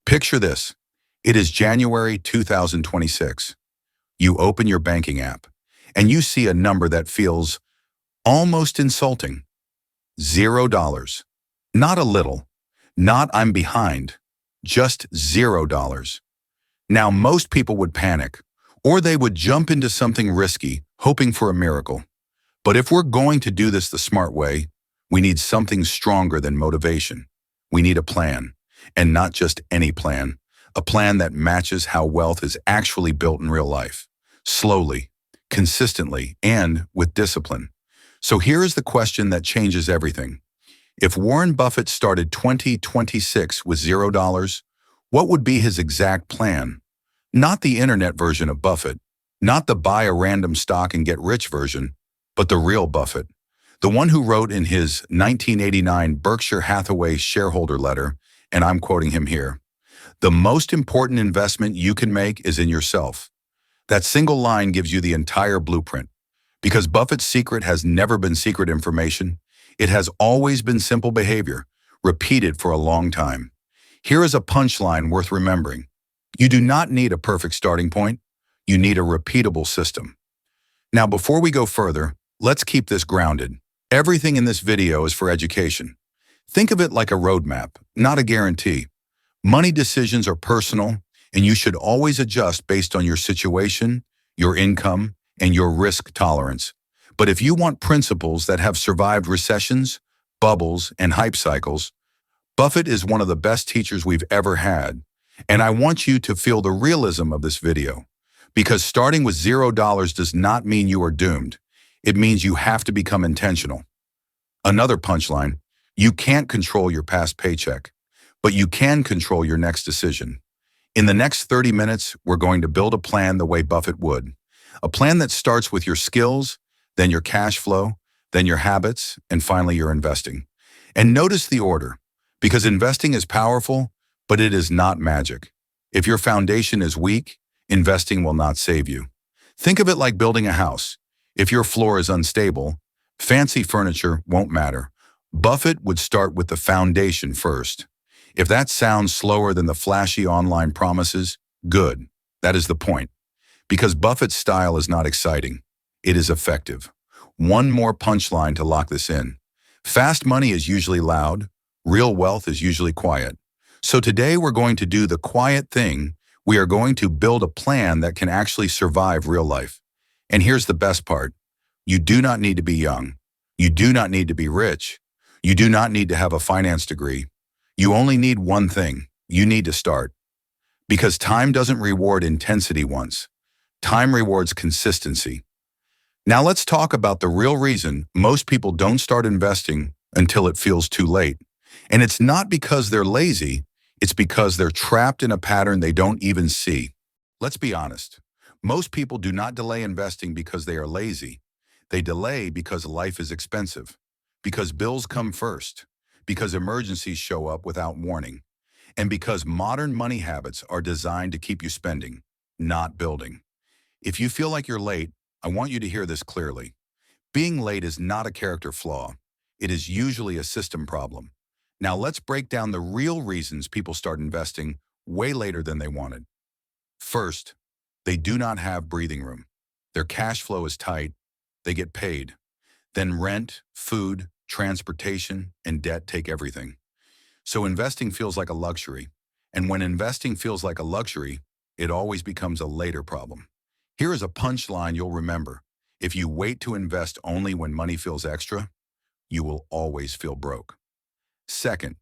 Picture this. It is January 2026. You open your banking app, and you see a number that feels almost insulting. $0. Not a little. Not I'm behind. Just $0. Now, most people would panic, or they would jump into something risky, hoping for a miracle. But if we're going to do this the smart way, we need something stronger than motivation. We need a plan, and not just any plan. A plan that matches how wealth is actually built in real life. Slowly, consistently, and with discipline. So here is the question that changes everything. If Warren Buffett started 2026 with $0, what would be his exact plan? Not the internet version of Buffett, not the buy a random stock and get rich version, but the real Buffett. The one who wrote in his 1989 Berkshire Hathaway shareholder letter, and I'm quoting him here, "The most important investment you can make is in yourself." That single line gives you the entire blueprint. Because Buffett's secret has never been secret information, it has always been simple behavior, repeated for a long time. Here is a punchline worth remembering. You do not need a perfect starting point. You need a repeatable system. Now, before we go further, let's keep this grounded. Everything in this video is for education. Think of it like a roadmap, not a guarantee. Money decisions are personal, and you should always adjust based on your situation, your income, and your risk tolerance. But if you want principles that have survived recessions, bubbles, and hype cycles, Buffett is one of the best teachers we've ever had. And I want you to feel the realism of this video. Because starting with $0 does not mean you are doomed. It means you have to become intentional. Another punchline, you can't control your past paycheck, but you can control your next decision. In the next 30 minutes, we're going to build a plan the way Buffett would. A plan that starts with your skills, then your cash flow, then your habits, and finally your investing. And notice the order, because investing is powerful, but it is not magic. If your foundation is weak, investing will not save you. Think of it like building a house. If your floor is unstable, fancy furniture won't matter. Buffett would start with the foundation first. If that sounds slower than the flashy online promises, good. That is the point. Because Buffett's style is not exciting. It is effective. One more punchline to lock this in. Fast money is usually loud. Real wealth is usually quiet. So today we're going to do the quiet thing. We are going to build a plan that can actually survive real life. And here's the best part. You do not need to be young. You do not need to be rich. You do not need to have a finance degree. You only need one thing. You need to start. Because time doesn't reward intensity once. Time rewards consistency. Now let's talk about the real reason most people don't start investing until it feels too late. And it's not because they're lazy, it's because they're trapped in a pattern they don't even see. Let's be honest. Most people do not delay investing because they are lazy. They delay because life is expensive, because bills come first, because emergencies show up without warning, and because modern money habits are designed to keep you spending, not building. If you feel like you're late, I want you to hear this clearly. Being late is not a character flaw. It is usually a system problem. Now let's break down the real reasons people start investing way later than they wanted. First, they do not have breathing room. Their cash flow is tight. They get paid. Then rent, food, transportation, and debt take everything. So investing feels like a luxury. And when investing feels like a luxury, it always becomes a later problem. Here is a punchline you'll remember. If you wait to invest only when money feels extra, you will always feel broke. Second,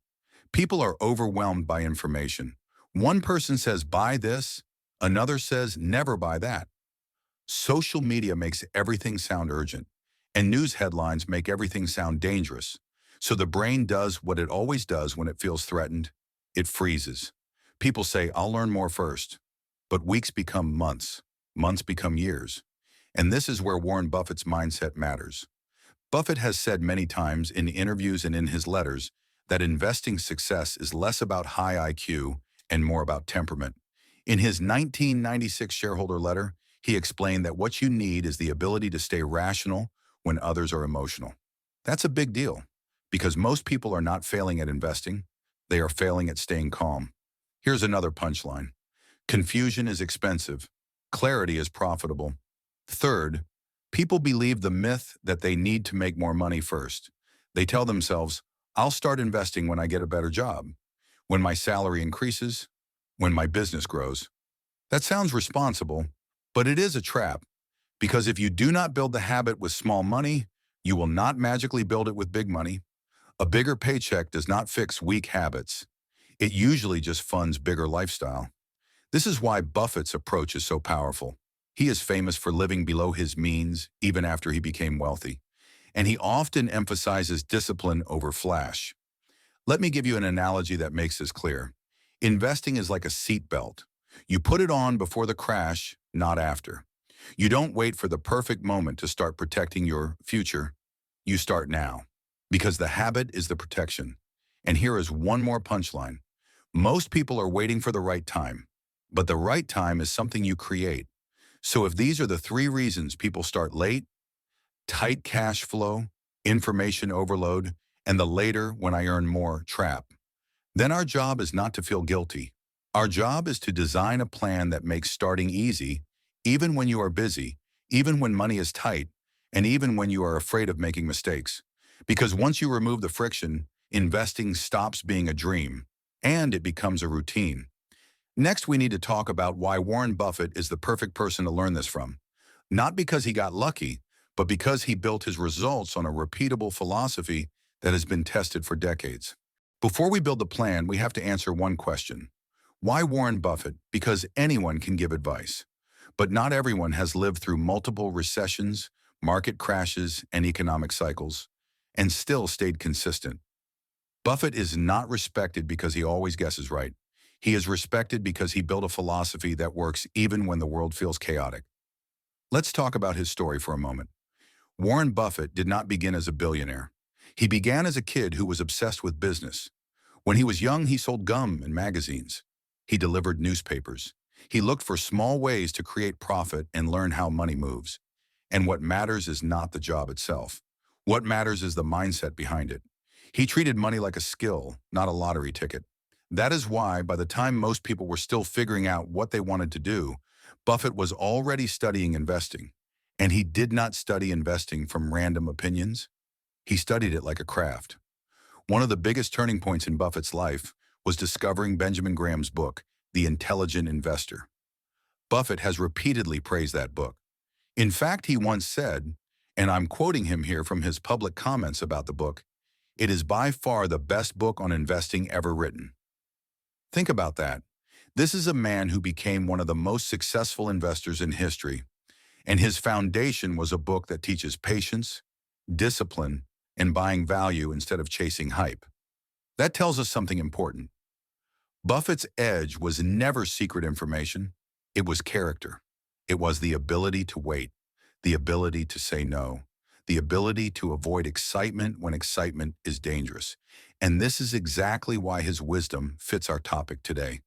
people are overwhelmed by information. One person says, buy this. Another says, never buy that. Social media makes everything sound urgent, and news headlines make everything sound dangerous. So the brain does what it always does when it feels threatened. It freezes. People say, I'll learn more first. But weeks become months. Months become years. And this is where Warren Buffett's mindset matters. Buffett has said many times in interviews and in his letters that investing success is less about high IQ and more about temperament. In his 1996 shareholder letter, he explained that what you need is the ability to stay rational when others are emotional. That's a big deal, because most people are not failing at investing, they are failing at staying calm. Here's another punchline. Confusion is expensive. Clarity is profitable. Third, people believe the myth that they need to make more money first. They tell themselves, I'll start investing when I get a better job, when my salary increases, when my business grows. That sounds responsible, but it is a trap, because if you do not build the habit with small money, you will not magically build it with big money. A bigger paycheck does not fix weak habits. It usually just funds bigger lifestyle. This is why Buffett's approach is so powerful. He is famous for living below his means even after he became wealthy, and he often emphasizes discipline over flash. Let me give you an analogy that makes this clear. Investing is like a seatbelt. You put it on before the crash, not after. You don't wait for the perfect moment to start protecting your future. You start now, because the habit is the protection. And here is one more punchline. Most people are waiting for the right time, but the right time is something you create. So if these are the three reasons people start late: tight cash flow, information overload, and the later when I earn more trap, then our job is not to feel guilty. Our job is to design a plan that makes starting easy, even when you are busy, even when money is tight, and even when you are afraid of making mistakes. Because once you remove the friction, investing stops being a dream, and it becomes a routine. Next, we need to talk about why Warren Buffett is the perfect person to learn this from. Not because he got lucky, but because he built his results on a repeatable philosophy that has been tested for decades. Before we build the plan, we have to answer one question. Why Warren Buffett? Because anyone can give advice. But not everyone has lived through multiple recessions, market crashes, and economic cycles, and still stayed consistent. Buffett is not respected because he always guesses right. He is respected because he built a philosophy that works even when the world feels chaotic. Let's talk about his story for a moment. Warren Buffett did not begin as a billionaire. He began as a kid who was obsessed with business. When he was young, he sold gum and magazines. He delivered newspapers. He looked for small ways to create profit and learn how money moves. And what matters is not the job itself. What matters is the mindset behind it. He treated money like a skill, not a lottery ticket. That is why, by the time most people were still figuring out what they wanted to do, Buffett was already studying investing. And he did not study investing from random opinions. He studied it like a craft. One of the biggest turning points in Buffett's life was discovering Benjamin Graham's book, The Intelligent Investor. Buffett has repeatedly praised that book. In fact, he once said, and I'm quoting him here from his public comments about the book, "It is by far the best book on investing ever written." Think about that. This is a man who became one of the most successful investors in history, and his foundation was a book that teaches patience, discipline, and buying value instead of chasing hype. That tells us something important. Buffett's edge was never secret information. It was character. It was the ability to wait, the ability to say no, the ability to avoid excitement when excitement is dangerous. And this is exactly why his wisdom fits our topic today.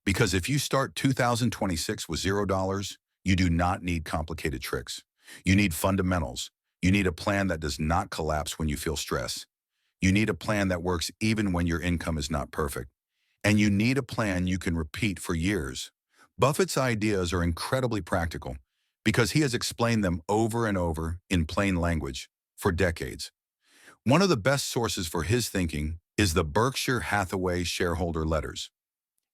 Because if you start 2026 with $0, you do not need complicated tricks. You need fundamentals. You need a plan that does not collapse when you feel stress. You need a plan that works even when your income is not perfect. And you need a plan you can repeat for years. Buffett's ideas are incredibly practical because he has explained them over and over in plain language for decades. One of the best sources for his thinking is the Berkshire Hathaway shareholder letters.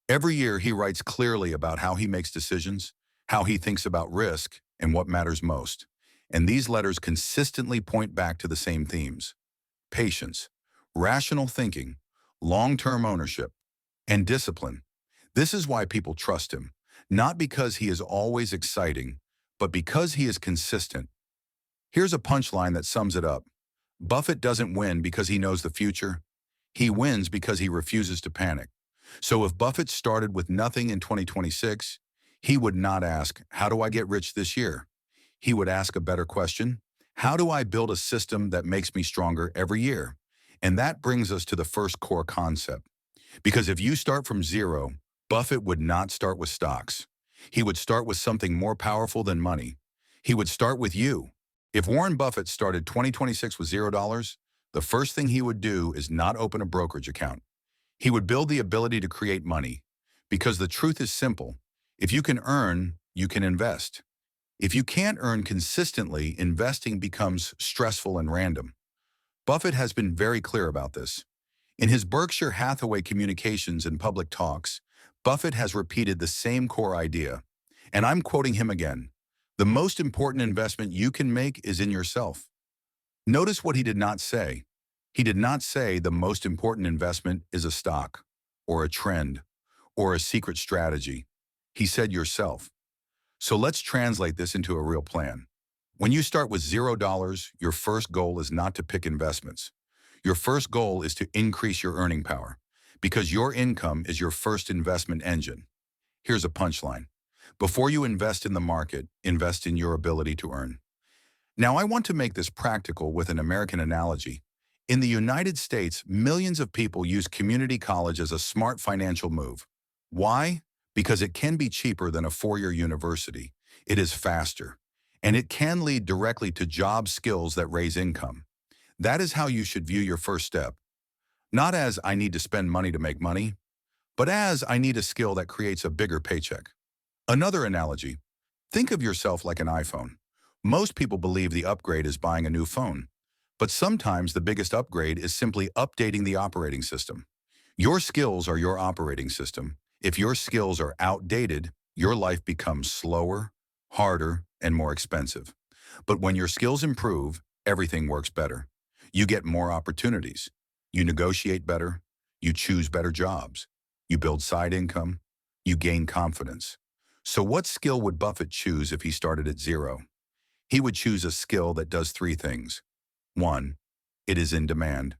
Every year he writes clearly about how he makes decisions, how he thinks about risk, and what matters most. And these letters consistently point back to the same themes: patience, rational thinking, long-term ownership, and discipline. This is why people trust him, not because he is always exciting, but because he is consistent. Here's a punchline that sums it up. Buffett doesn't win because he knows the future. He wins because he refuses to panic. So if Buffett started with nothing in 2026, he would not ask, "How do I get rich this year?" He would ask a better question: how do I build a system that makes me stronger every year? And that brings us to the first core concept. Because if you start from zero, Buffett would not start with stocks. He would start with something more powerful than money. He would start with you. If Warren Buffett started 2026 with $0, the first thing he would do is not open a brokerage account. He would build the ability to create money, Because the truth is simple. If you can earn, you can invest. If you can't earn consistently, investing becomes stressful and random. Buffett has been very clear about this. In his Berkshire Hathaway communications and public talks, Buffett has repeated the same core idea. And I'm quoting him again. The most important investment you can make is in yourself. Notice what he did not say. He did not say the most important investment is a stock, or a trend, or a secret strategy. He said yourself. So let's translate this into a real plan. When you start with $0, your first goal is not to pick investments. Your first goal is to increase your earning power, because your income is your first investment engine. Here's a punchline. Before you invest in the market, invest in your ability to earn. Now, I want to make this practical with an American analogy. In the United States, millions of people use community college as a smart financial move. Why? Because it can be cheaper than a four-year university. It is faster, and it can lead directly to job skills that raise income. That is how you should view your first step. Not as I need to spend money to make money, but as I need a skill that creates a bigger paycheck. Another analogy, think of yourself like an iPhone. Most people believe the upgrade is buying a new phone, but sometimes the biggest upgrade is simply updating the operating system. Your skills are your operating system. If your skills are outdated, your life becomes slower, harder, and more expensive. But when your skills improve, everything works better. You get more opportunities. You negotiate better. You choose better jobs. You build side income. You gain confidence. So what skill would Buffett choose if he started at zero? He would choose a skill that does three things. 1, it is in demand.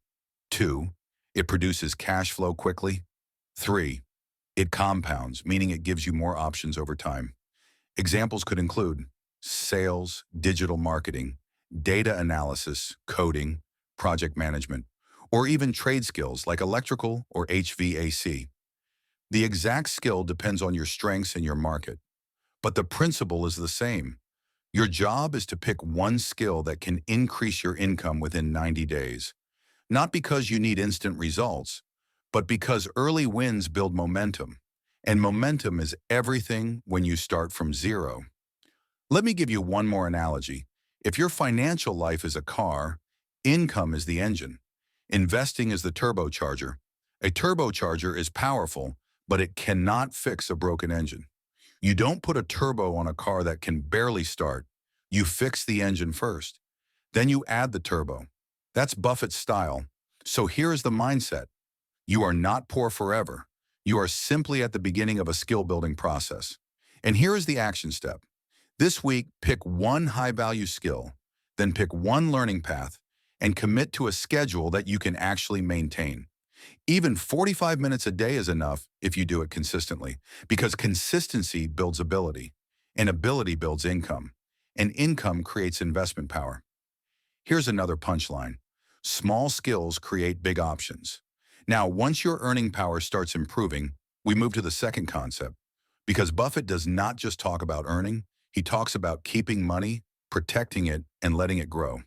2, it produces cash flow quickly. 3, it compounds, meaning it gives you more options over time. Examples could include sales, digital marketing, data analysis, coding, project management, or even trade skills like electrical or HVAC. The exact skill depends on your strengths and your market, but the principle is the same. Your job is to pick one skill that can increase your income within 90 days, not because you need instant results, but because early wins build momentum, and momentum is everything when you start from zero. Let me give you one more analogy. If your financial life is a car, income is the engine. Investing is the turbocharger. A turbocharger is powerful, but it cannot fix a broken engine. You don't put a turbo on a car that can barely start. You fix the engine first. Then you add the turbo. That's Buffett's style. So here is the mindset. You are not poor forever. You are simply at the beginning of a skill-building process. And here is the action step. This week, pick one high-value skill, then pick one learning path, and commit to a schedule that you can actually maintain. Even 45 minutes a day is enough if you do it consistently, because consistency builds ability, and ability builds income, and income creates investment power. Here's another punchline. Small skills create big options. Now, once your earning power starts improving, we move to the second concept, because Buffett does not just talk about earning, he talks about keeping money, protecting it, and letting it grow.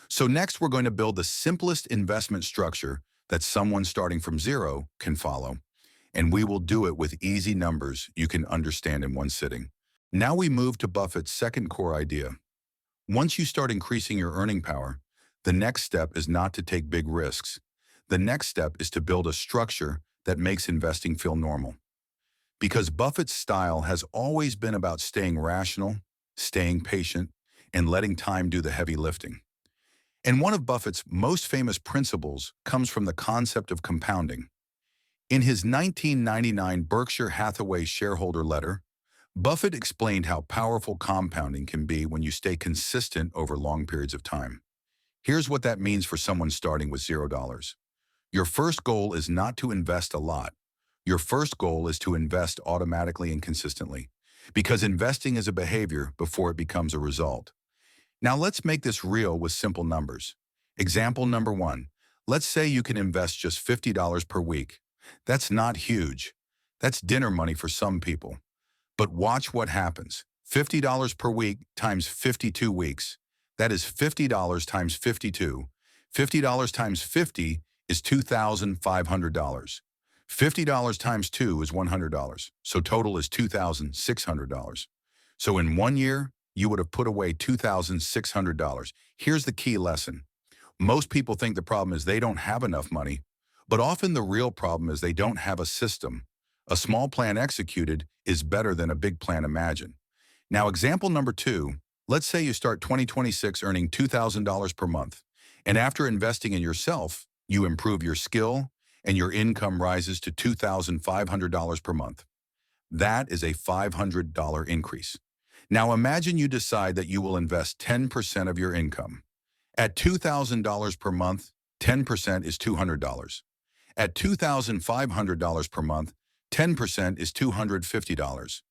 So next, we're going to build the simplest investment structure that someone starting from zero can follow, and we will do it with easy numbers you can understand in one sitting. Now we move to Buffett's second core idea. Once you start increasing your earning power, the next step is not to take big risks. The next step is to build a structure that makes investing feel normal. Because Buffett's style has always been about staying rational, staying patient, and letting time do the heavy lifting. And one of Buffett's most famous principles comes from the concept of compounding. In his 1999 Berkshire Hathaway shareholder letter, Buffett explained how powerful compounding can be when you stay consistent over long periods of time. Here's what that means for someone starting with $0. Your first goal is not to invest a lot. Your first goal is to invest automatically and consistently, because investing is a behavior before it becomes a result. Now let's make this real with simple numbers. Example number 1. Let's say you can invest just $50 per week. That's not huge. That's dinner money for some people. But watch what happens. $50 per week times 52 weeks. That is $50 times 52. $50 times 50 is $2,500. $50 times 2 is $100, so total is $2,600. So in 1 year, you would have put away $2,600. Here's the key lesson. Most people think the problem is they don't have enough money, but often the real problem is they don't have a system. A small plan executed is better than a big plan imagined. Now, example number 2, let's say you start 2026 earning $2,000 per month, and after investing in yourself, you improve your skill and your income rises to $2,500 per month. That is a $500 increase. Now imagine you decide that you will invest 10% of your income. At $2,000 per month, 10% is $200. At $2,500 per month, 10% is $250.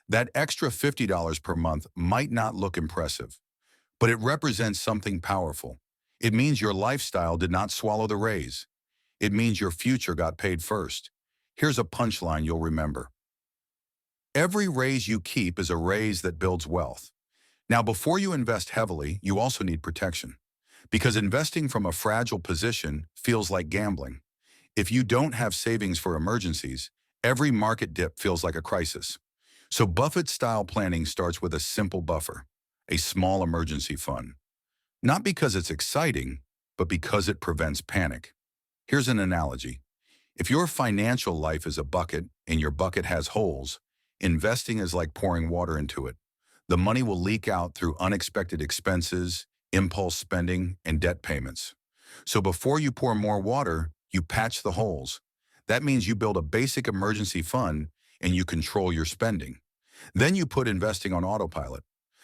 That extra $50 per month might not look impressive, but it represents something powerful. It means your lifestyle did not swallow the raise. It means your future got paid first. Here's a punchline you'll remember. Every raise you keep is a raise that builds wealth. Now, before you invest heavily, you also need protection. Because investing from a fragile position feels like gambling. If you don't have savings for emergencies, every market dip feels like a crisis. So Buffett-style planning starts with a simple buffer, a small emergency fund. Not because it's exciting, but because it prevents panic. Here's an analogy. If your financial life is a bucket and your bucket has holes, investing is like pouring water into it. The money will leak out through unexpected expenses, impulse spending, and debt payments. So before you pour more water, you patch the holes. That means you build a basic emergency fund and you control your spending. Then you put investing on autopilot,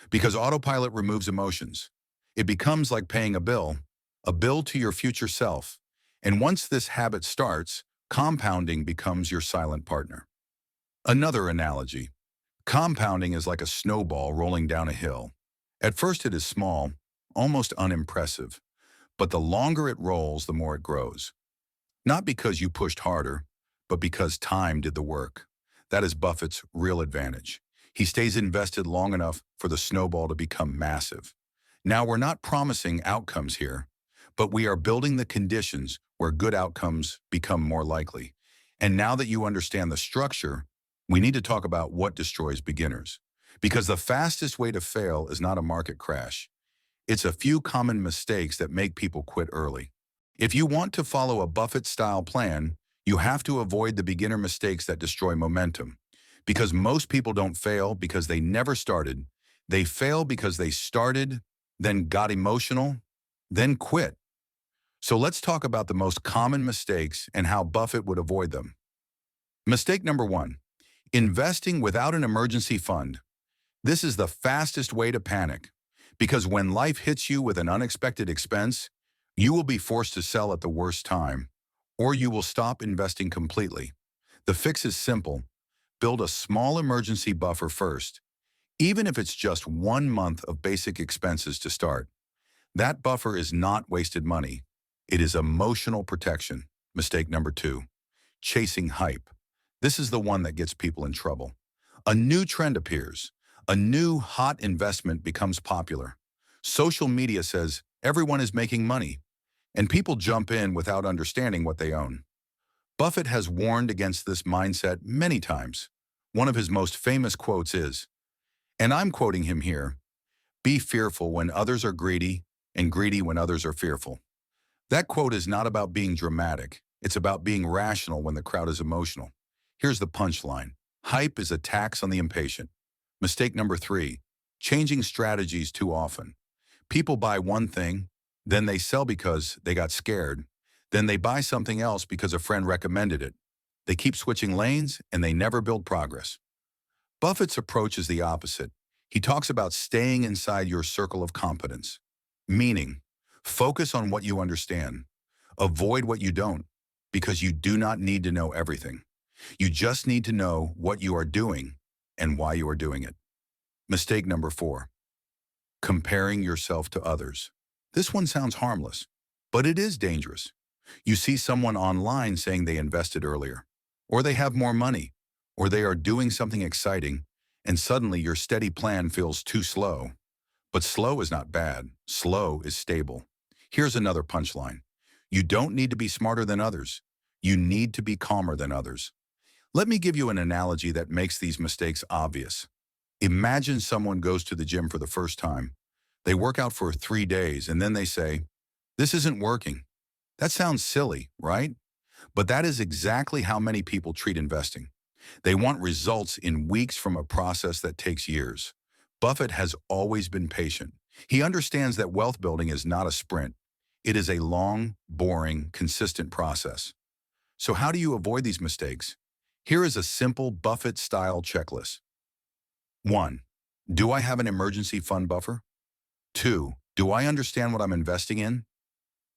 because autopilot removes emotions. It becomes like paying a bill to your future self. And once this habit starts, compounding becomes your silent partner. Another analogy. Compounding is like a snowball rolling down a hill. At first it is small, almost unimpressive, but the longer it rolls, the more it grows. Not because you pushed harder, but because time did the work. That is Buffett's real advantage. He stays invested long enough for the snowball to become massive. Now, we're not promising outcomes here, but we are building the conditions where good outcomes become more likely. And now that you understand the structure, we need to talk about what destroys beginners. Because the fastest way to fail is not a market crash. It's a few common mistakes that make people quit early. If you want to follow a Buffett-style plan, you have to avoid the beginner mistakes that destroy momentum. Because most people don't fail because they never started. They fail because they started, then got emotional, then quit. So let's talk about the most common mistakes and how Buffett would avoid them. Mistake number 1, investing without an emergency fund. This is the fastest way to panic, because when life hits you with an unexpected expense, you will be forced to sell at the worst time, or you will stop investing completely. The fix is simple. Build a small emergency buffer first, even if it's just 1 month of basic expenses to start. That buffer is not wasted money. It is emotional protection. Mistake number 2, chasing hype. This is the one that gets people in trouble. A new trend appears. A new hot investment becomes popular. Social media says everyone is making money, and people jump in without understanding what they own. Buffett has warned against this mindset many times. One of his most famous quotes is, and I'm quoting him here, "Be fearful when others are greedy, and greedy when others are fearful." That quote is not about being dramatic. It's about being rational when the crowd is emotional. Here's the punchline. Hype is a tax on the impatient. Mistake number 3, changing strategies too often. People buy one thing, then they sell because they got scared. Then they buy something else because a friend recommended it. They keep switching lanes and they never build progress. Buffett's approach is the opposite. He talks about staying inside your circle of competence, meaning focus on what you understand. Avoid what you don't, because you do not need to know everything. You just need to know what you are doing and why you are doing it. Mistake number 4, comparing yourself to others. This one sounds harmless, but it is dangerous. You see someone online saying they invested earlier, or they have more money, or they are doing something exciting, and suddenly your steady plan feels too slow. But slow is not bad. Slow is stable. Here's another punchline. You don't need to be smarter than others. You need to be calmer than others. Let me give you an analogy that makes these mistakes obvious. Imagine someone goes to the gym for the first time. They work out for 3 days and then they say, "This isn't working." That sounds silly, right? But that is exactly how many people treat investing. They want results in weeks from a process that takes years. Buffett has always been patient. He understands that wealth building is not a sprint. It is a long, boring, consistent process. So how do you avoid these mistakes? Here is a simple Buffett-style checklist. 1. Do I have an emergency fund buffer? 2. Do I understand what I'm investing in?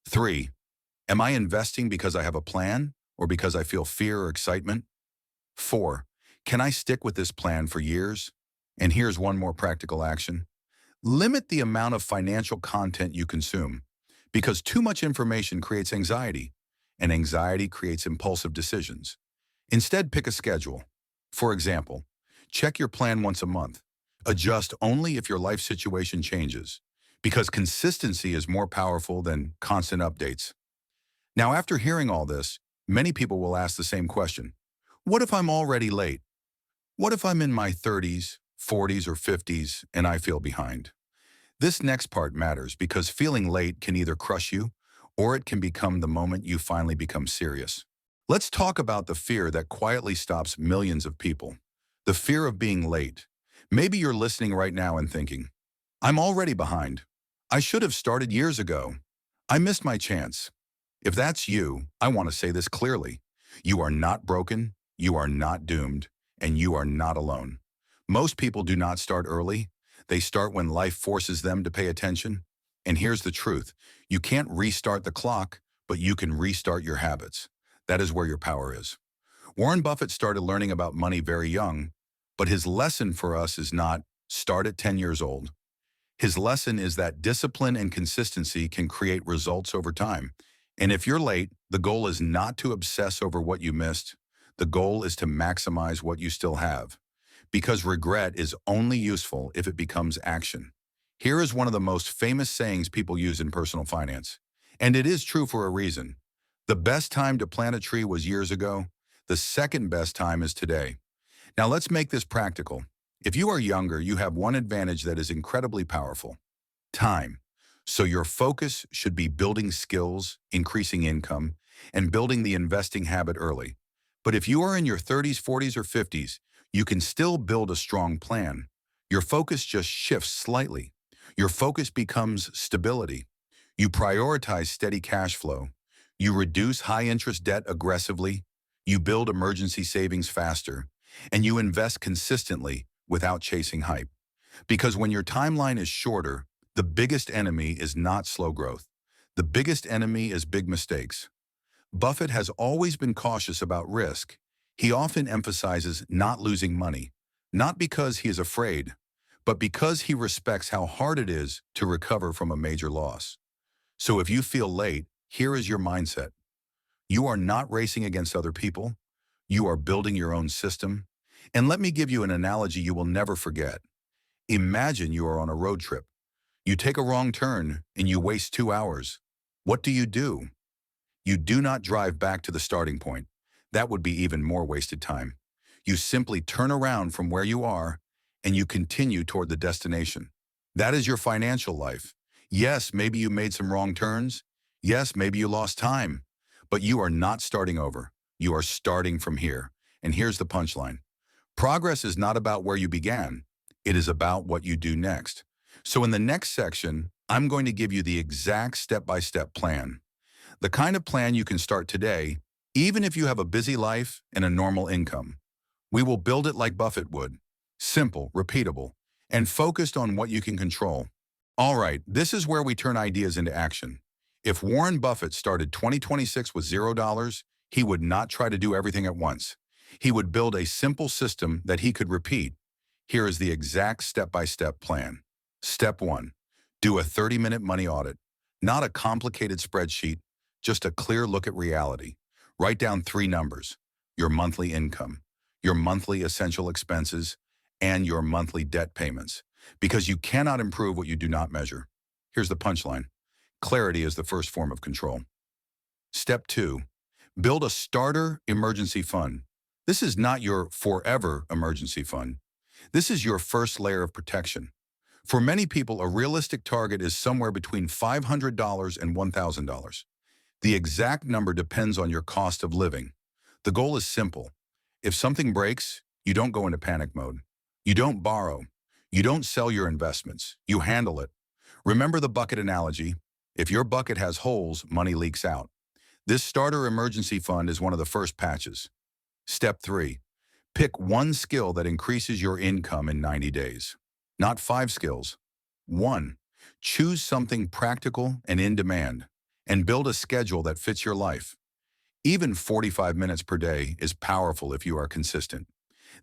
3. Am I investing because I have a plan or because I feel fear or excitement? 4. Can I stick with this plan for years? And here's one more practical action. Limit the amount of financial content you consume because too much information creates anxiety, and anxiety creates impulsive decisions. Instead, pick a schedule. For example, check your plan once a month. Adjust only if your life situation changes, because consistency is more powerful than constant updates. Now, after hearing all this, many people will ask the same question. What if I'm already late? What if I'm in my 30s, 40s, or 50s and I feel behind? This next part matters because feeling late can either crush you or it can become the moment you finally become serious. Let's talk about the fear that quietly stops millions of people. The fear of being late. Maybe you're listening right now and thinking, I'm already behind. I should have started years ago. I missed my chance. If that's you, I want to say this clearly. You are not broken, you are not doomed, and you are not alone. Most people do not start early. They start when life forces them to pay attention. And here's the truth. You can't restart the clock, but you can restart your habits. That is where your power is. Warren Buffett started learning about money very young, but his lesson for us is not start at 10 years old. His lesson is that discipline and consistency can create results over time. And if you're late, the goal is not to obsess over what you missed. The goal is to maximize what you still have. Because regret is only useful if it becomes action. Here is one of the most famous sayings people use in personal finance. And it is true for a reason. The best time to plant a tree was years ago. The second best time is today. Now let's make this practical. If you are younger, you have one advantage that is incredibly powerful: time. So your focus should be building skills, increasing income, and building the investing habit early. But if you are in your 30s, 40s, or 50s, you can still build a strong plan. Your focus just shifts slightly. Your focus becomes stability. You prioritize steady cash flow. You reduce high-interest debt aggressively. You build emergency savings faster. And you invest consistently without chasing hype. Because when your timeline is shorter, the biggest enemy is not slow growth. The biggest enemy is big mistakes. Buffett has always been cautious about risk. He often emphasizes not losing money, not because he is afraid, but because he respects how hard it is to recover from a major loss. So if you feel late, here is your mindset. You are not racing against other people. You are building your own system. And let me give you an analogy you will never forget. Imagine you are on a road trip. You take a wrong turn and you waste 2 hours. What do? You do not drive back to the starting point. That would be even more wasted time. You simply turn around from where you are and you continue toward the destination. That is your financial life. Yes, maybe you made some wrong turns. Yes, maybe you lost time. But you are not starting over. You are starting from here. And here's the punchline. Progress is not about where you began. It is about what you do next. So in the next section, I'm going to give you the exact step-by-step plan. The kind of plan you can start today, even if you have a busy life and a normal income. We will build it like Buffett would. Simple, repeatable, and focused on what you can control. All right, this is where we turn ideas into action. If Warren Buffett started 2026 with $0, he would not try to do everything at once. He would build a simple system that he could repeat. Here is the exact step-by-step plan. Step 1. Do a 30-minute money audit. Not a complicated spreadsheet, just a clear look at reality. Write down 3 numbers: your monthly income, your monthly essential expenses, and your monthly debt payments. Because you cannot improve what you do not measure. Here's the punchline. Clarity is the first form of control. Step 2. Build a starter emergency fund. This is not your forever emergency fund. This is your first layer of protection. For many people, a realistic target is somewhere between $500 and $1,000. The exact number depends on your cost of living. The goal is simple. If something breaks, you don't go into panic mode. You don't borrow. You don't sell your investments. You handle it. Remember the bucket analogy. If your bucket has holes, money leaks out. This starter emergency fund is one of the first patches. Step 3. Pick one skill that increases your income in 90 days. Not 5 skills. 1. Choose something practical and in demand, and build a schedule that fits your life. Even 45 minutes per day is powerful if you are consistent.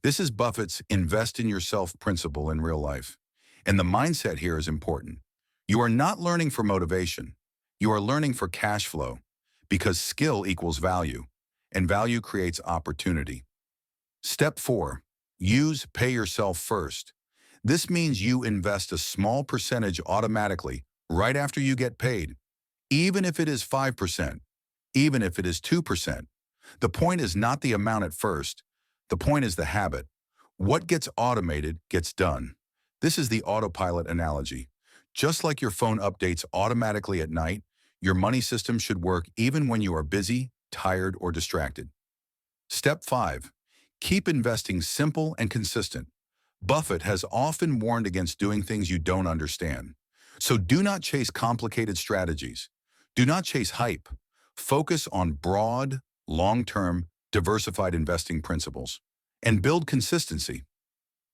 This is Buffett's invest in yourself principle in real life. And the mindset here is important. You are not learning for motivation. You are learning for cash flow, because skill equals value, and value creates opportunity. Step 4. Use pay yourself first. This means you invest a small percentage automatically right after you get paid, even if it is 5%, even if it is 2%. The point is not the amount at first. The point is the habit. What gets automated gets done. This is the autopilot analogy. Just like your phone updates automatically at night, your money system should work even when you are busy, tired, or distracted. Step 5. Keep investing simple and consistent. Buffett has often warned against doing things you don't understand. So do not chase complicated strategies. Do not chase hype. Focus on broad, long-term, diversified investing principles and build consistency.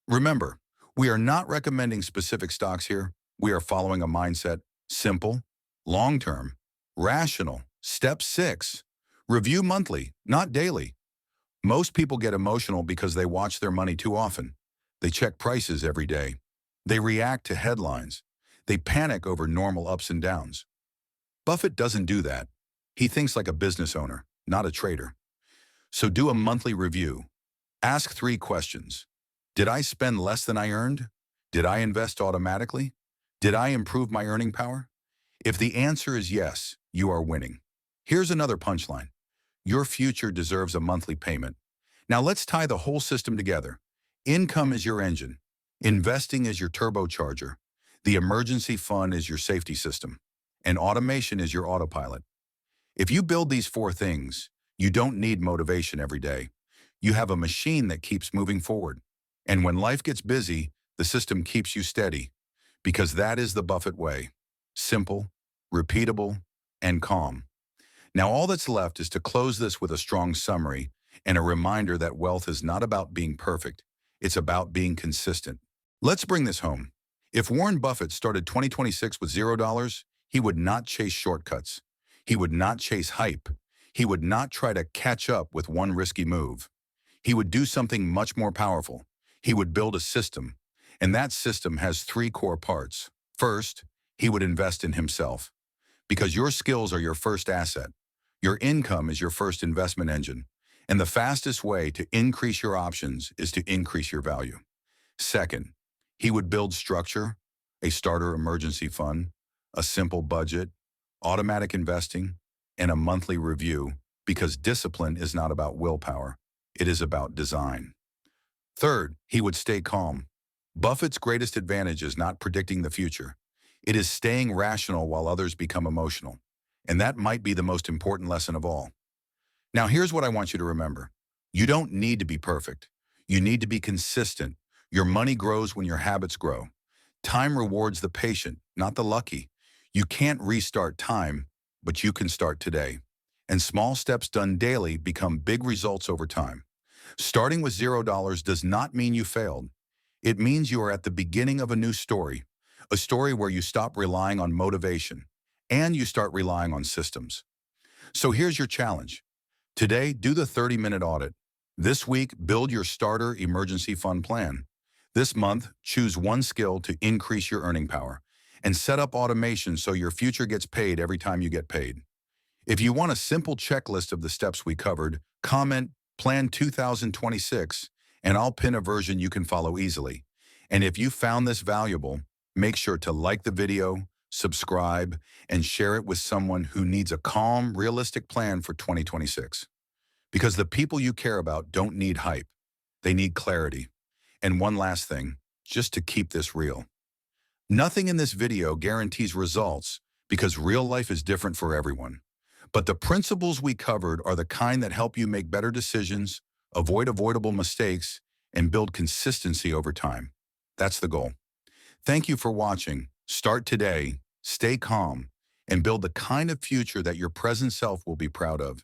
Remember, we are not recommending specific stocks here. We are following a mindset: simple, long-term, rational. Step 6. Review monthly, not daily. Most people get emotional because they watch their money too often. They check prices every day. They react to headlines. They panic over normal ups and downs. Buffett doesn't do that. He thinks like a business owner, not a trader. So do a monthly review. Ask 3 questions. Did I spend less than I earned? Did I invest automatically? Did I improve my earning power? If the answer is yes, you are winning. Here's another punchline. Your future deserves a monthly payment. Now let's tie the whole system together. Income is your engine. Investing is your turbocharger. The emergency fund is your safety system. And automation is your autopilot. If you build these 4 things, you don't need motivation every day. You have a machine that keeps moving forward. And when life gets busy, the system keeps you steady. Because that is the Buffett way. Simple, repeatable, and calm. Now all that's left is to close this with a strong summary and a reminder that wealth is not about being perfect. It's about being consistent. Let's bring this home. If Warren Buffett started 2026 with $0, he would not chase shortcuts. He would not chase hype. He would not try to catch up with one risky move. He would do something much more powerful. He would build a system, and that system has 3 core parts. First, he would invest in himself, because your skills are your first asset. Your income is your first investment engine, and the fastest way to increase your options is to increase your value. Second, he would build structure, a starter emergency fund, a simple budget, automatic investing, and a monthly review, because discipline is not about willpower. It is about design. Third, he would stay calm. Buffett's greatest advantage is not predicting the future. It is staying rational while others become emotional. And that might be the most important lesson of all. Now, here's what I want you to remember. You don't need to be perfect. You need to be consistent. Your money grows when your habits grow. Time rewards the patient, not the lucky. You can't restart time, but you can start today. And small steps done daily become big results over time. Starting with $0 does not mean you failed. It means you are at the beginning of a new story, a story where you stop relying on motivation and you start relying on systems. So here's your challenge. Today, do the 30-minute audit. This week, build your starter emergency fund plan. This month, choose one skill to increase your earning power and set up automation so your future gets paid every time you get paid. If you want a simple checklist of the steps we covered, comment Plan 2026 and I'll pin a version you can follow easily. And if you found this valuable, make sure to like the video, subscribe, and share it with someone who needs a calm, realistic plan for 2026. Because the people you care about don't need hype. They need clarity. And one last thing, just to keep this real. Nothing in this video guarantees results because real life is different for everyone. But the principles we covered are the kind that help you make better decisions, avoid avoidable mistakes, and build consistency over time. That's the goal. Thank you for watching. Start today, stay calm, and build the kind of future that your present self will be proud of.